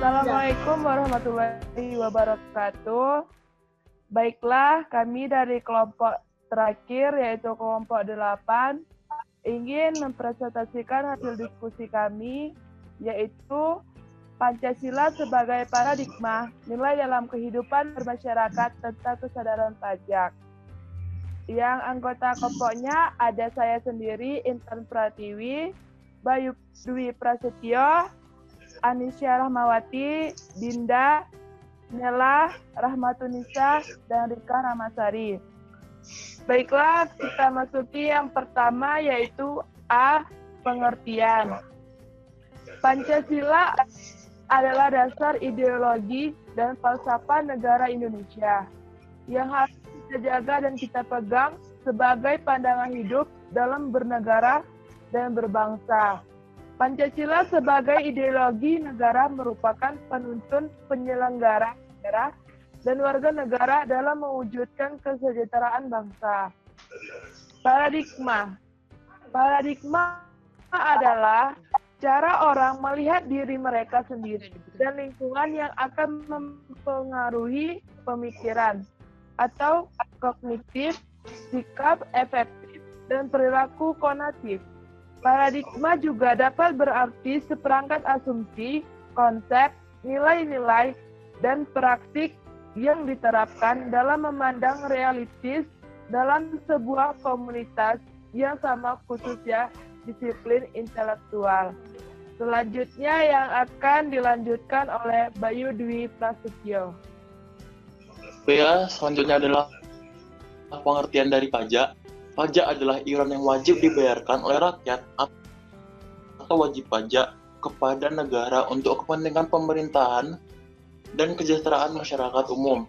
Assalamualaikum warahmatullahi wabarakatuh. Baiklah, kami dari kelompok terakhir, yaitu kelompok 8, ingin mempresentasikan hasil diskusi kami, yaitu Pancasila sebagai paradigma nilai dalam kehidupan bermasyarakat tentang kesadaran pajak. Yang anggota kelompoknya ada saya sendiri, Intan Pratiwi, Bayu Dwi Prasetyo, Anisya Rahmawati, Dinda, Nela, Rahmatunisa, dan Rika Ramasari. Baiklah, kita masuki yang pertama, yaitu A. Pengertian. Pancasila adalah dasar ideologi dan falsafah negara Indonesia yang harus kita jaga dan kita pegang sebagai pandangan hidup dalam bernegara dan berbangsa. Pancasila sebagai ideologi negara merupakan penuntun penyelenggara negara dan warga negara dalam mewujudkan kesejahteraan bangsa. Paradigma. Paradigma adalah cara orang melihat diri mereka sendiri dan lingkungan yang akan mempengaruhi pemikiran atau kognitif, sikap efektif, dan perilaku konatif. Paradigma juga dapat berarti seperangkat asumsi, konsep, nilai-nilai, dan praktik yang diterapkan dalam memandang realitis dalam sebuah komunitas yang sama, khususnya disiplin intelektual. Selanjutnya yang akan dilanjutkan oleh Bayu Dwi Prasetyo. Selanjutnya adalah pengertian dari pajak. Pajak adalah iuran yang wajib dibayarkan oleh rakyat atau wajib pajak kepada negara untuk kepentingan pemerintahan dan kesejahteraan masyarakat umum.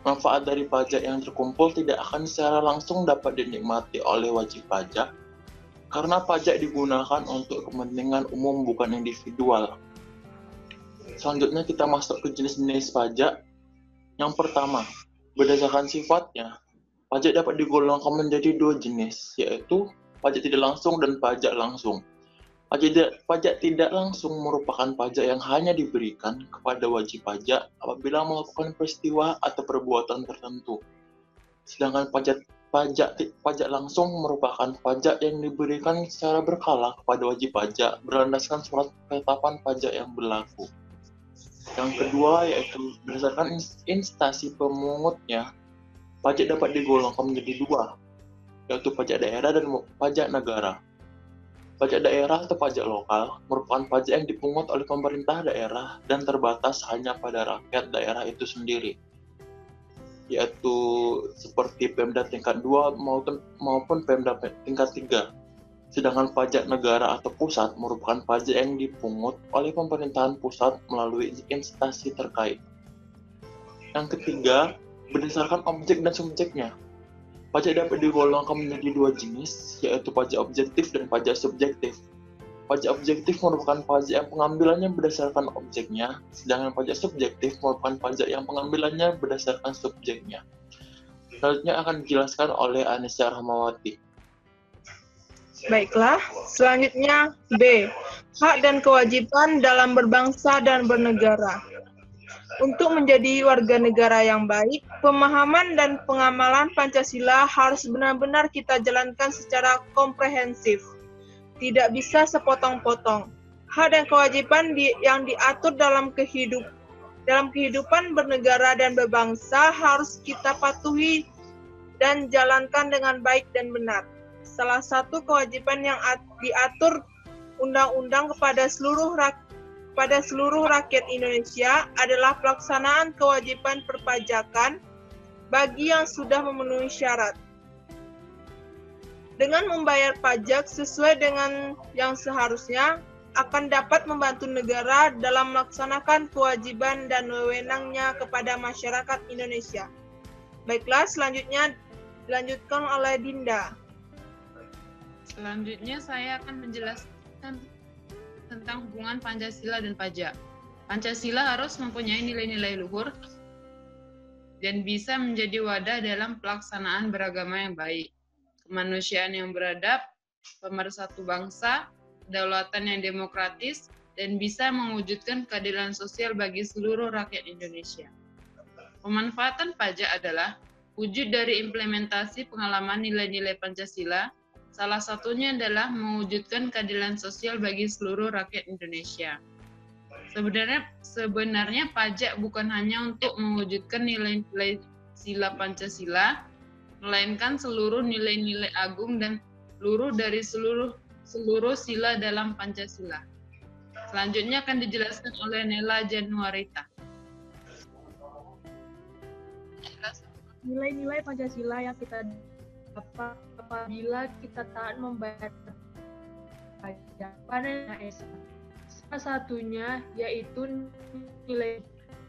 Manfaat dari pajak yang terkumpul tidak akan secara langsung dapat dinikmati oleh wajib pajak karena pajak digunakan untuk kepentingan umum bukan individual. Selanjutnya kita masuk ke jenis-jenis pajak. Yang pertama, berdasarkan sifatnya, pajak dapat digolongkan menjadi dua jenis, yaitu pajak tidak langsung dan pajak langsung. Pajak tidak langsung merupakan pajak yang hanya diberikan kepada wajib pajak apabila melakukan peristiwa atau perbuatan tertentu. Sedangkan pajak langsung merupakan pajak yang diberikan secara berkala kepada wajib pajak berlandaskan surat ketetapan pajak yang berlaku. Yang kedua yaitu berdasarkan instansi pemungutnya, pajak dapat digolongkan menjadi dua, yaitu pajak daerah dan pajak negara. Pajak daerah atau pajak lokal merupakan pajak yang dipungut oleh pemerintah daerah dan terbatas hanya pada rakyat daerah itu sendiri, yaitu seperti Pemda tingkat 2 maupun Pemda tingkat 3. Sedangkan pajak negara atau pusat merupakan pajak yang dipungut oleh pemerintahan pusat melalui instansi terkait. Yang ketiga, berdasarkan objek dan subjeknya. Pajak dapat digolongkan menjadi dua jenis, yaitu pajak objektif dan pajak subjektif. Pajak objektif merupakan pajak yang pengambilannya berdasarkan objeknya, sedangkan pajak subjektif merupakan pajak yang pengambilannya berdasarkan subjeknya. Selanjutnya akan dijelaskan oleh Anisya Rahmawati. Baiklah, selanjutnya B. Hak dan kewajiban dalam berbangsa dan bernegara. Untuk menjadi warga negara yang baik, pemahaman dan pengamalan Pancasila harus benar-benar kita jalankan secara komprehensif. Tidak bisa sepotong-potong. Hak dan kewajiban yang diatur dalam kehidupan bernegara dan berbangsa harus kita patuhi dan jalankan dengan baik dan benar. Salah satu kewajiban yang diatur undang-undang kepada seluruh rakyat Indonesia adalah pelaksanaan kewajiban perpajakan bagi yang sudah memenuhi syarat. Dengan membayar pajak sesuai dengan yang seharusnya, akan dapat membantu negara dalam melaksanakan kewajiban dan wewenangnya kepada masyarakat Indonesia. Baiklah, selanjutnya dilanjutkan oleh Dinda. Selanjutnya saya akan menjelaskan tentang hubungan Pancasila dan pajak. Pancasila harus mempunyai nilai-nilai luhur dan bisa menjadi wadah dalam pelaksanaan beragama yang baik, kemanusiaan yang beradab, pemersatu bangsa, kedaulatan yang demokratis, dan bisa mewujudkan keadilan sosial bagi seluruh rakyat Indonesia. Pemanfaatan pajak adalah wujud dari implementasi pengalaman nilai-nilai Pancasila. Salah satunya adalah mewujudkan keadilan sosial bagi seluruh rakyat Indonesia. Sebenarnya pajak bukan hanya untuk mewujudkan nilai-nilai sila Pancasila, melainkan seluruh nilai-nilai agung dan luruh dari seluruh sila dalam Pancasila. Selanjutnya akan dijelaskan oleh Nela Januarita. Nilai-nilai Pancasila yang kita dapat apabila kita taat membayar pajak pada Esa. Salah satunya yaitu nilai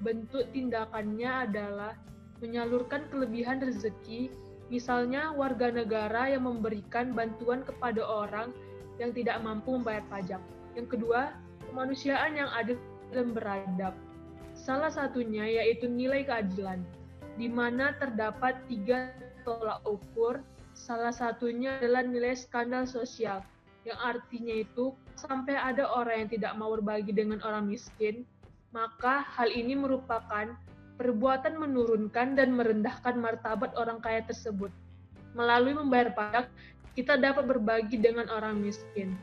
bentuk tindakannya adalah menyalurkan kelebihan rezeki, misalnya warga negara yang memberikan bantuan kepada orang yang tidak mampu membayar pajak. Yang kedua, kemanusiaan yang adil dan beradab. Salah satunya yaitu nilai keadilan, di mana terdapat 3 tolak ukur. Salah satunya adalah nilai skandal sosial, yang artinya itu sampai ada orang yang tidak mau berbagi dengan orang miskin, maka hal ini merupakan perbuatan menurunkan dan merendahkan martabat orang kaya tersebut. Melalui membayar pajak, kita dapat berbagi dengan orang miskin.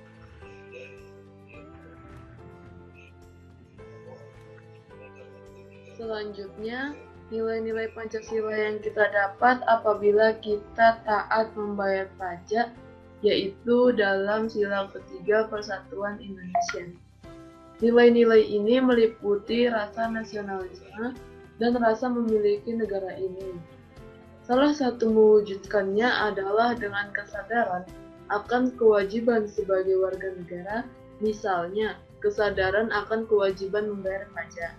Selanjutnya, nilai-nilai Pancasila yang kita dapat apabila kita taat membayar pajak, yaitu dalam sila ketiga Persatuan Indonesia. Nilai-nilai ini meliputi rasa nasionalisme dan rasa memiliki negara ini. Salah satu mewujudkannya adalah dengan kesadaran akan kewajiban sebagai warga negara, misalnya kesadaran akan kewajiban membayar pajak.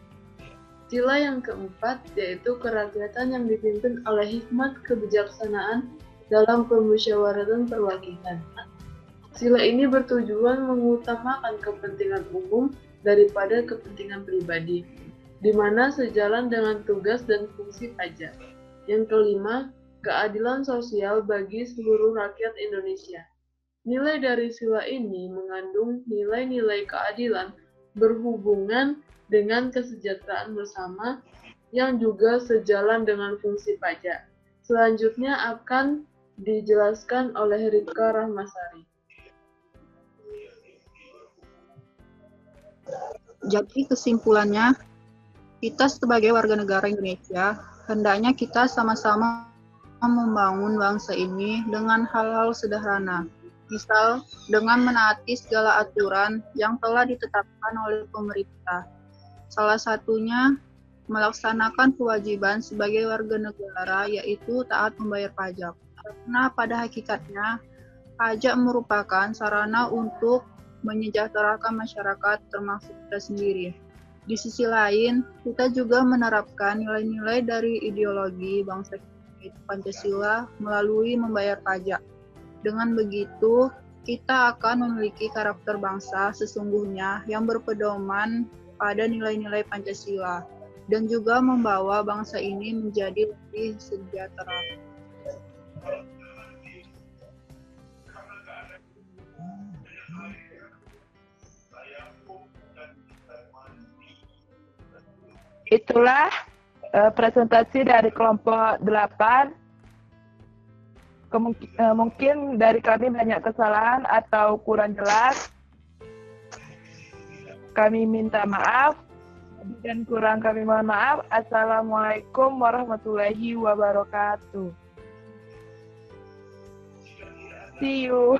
Sila yang keempat yaitu kerakyatan yang dipimpin oleh hikmat kebijaksanaan dalam permusyawaratan perwakilan. Sila ini bertujuan mengutamakan kepentingan umum daripada kepentingan pribadi, di mana sejalan dengan tugas dan fungsi pajak. Yang kelima, keadilan sosial bagi seluruh rakyat Indonesia. Nilai dari sila ini mengandung nilai-nilai keadilan berhubungan dengan kesejahteraan bersama yang juga sejalan dengan fungsi pajak. Selanjutnya akan dijelaskan oleh Rika Rahmasari. Jadi kesimpulannya, kita sebagai warga negara Indonesia, hendaknya kita sama-sama membangun bangsa ini dengan hal-hal sederhana. Misal, dengan menaati segala aturan yang telah ditetapkan oleh pemerintah. Salah satunya, melaksanakan kewajiban sebagai warga negara, yaitu taat membayar pajak. Karena pada hakikatnya, pajak merupakan sarana untuk menyejahterakan masyarakat termasuk kita sendiri. Di sisi lain, kita juga menerapkan nilai-nilai dari ideologi bangsa kita, Pancasila, melalui membayar pajak. Dengan begitu, kita akan memiliki karakter bangsa sesungguhnya yang berpedoman pada nilai-nilai Pancasila dan juga membawa bangsa ini menjadi lebih sejahtera. Itulah presentasi dari kelompok 8. Mungkin dari kami banyak kesalahan atau kurang jelas. Kami minta maaf. Dan kurang kami mohon maaf. Assalamualaikum warahmatullahi wabarakatuh. See you.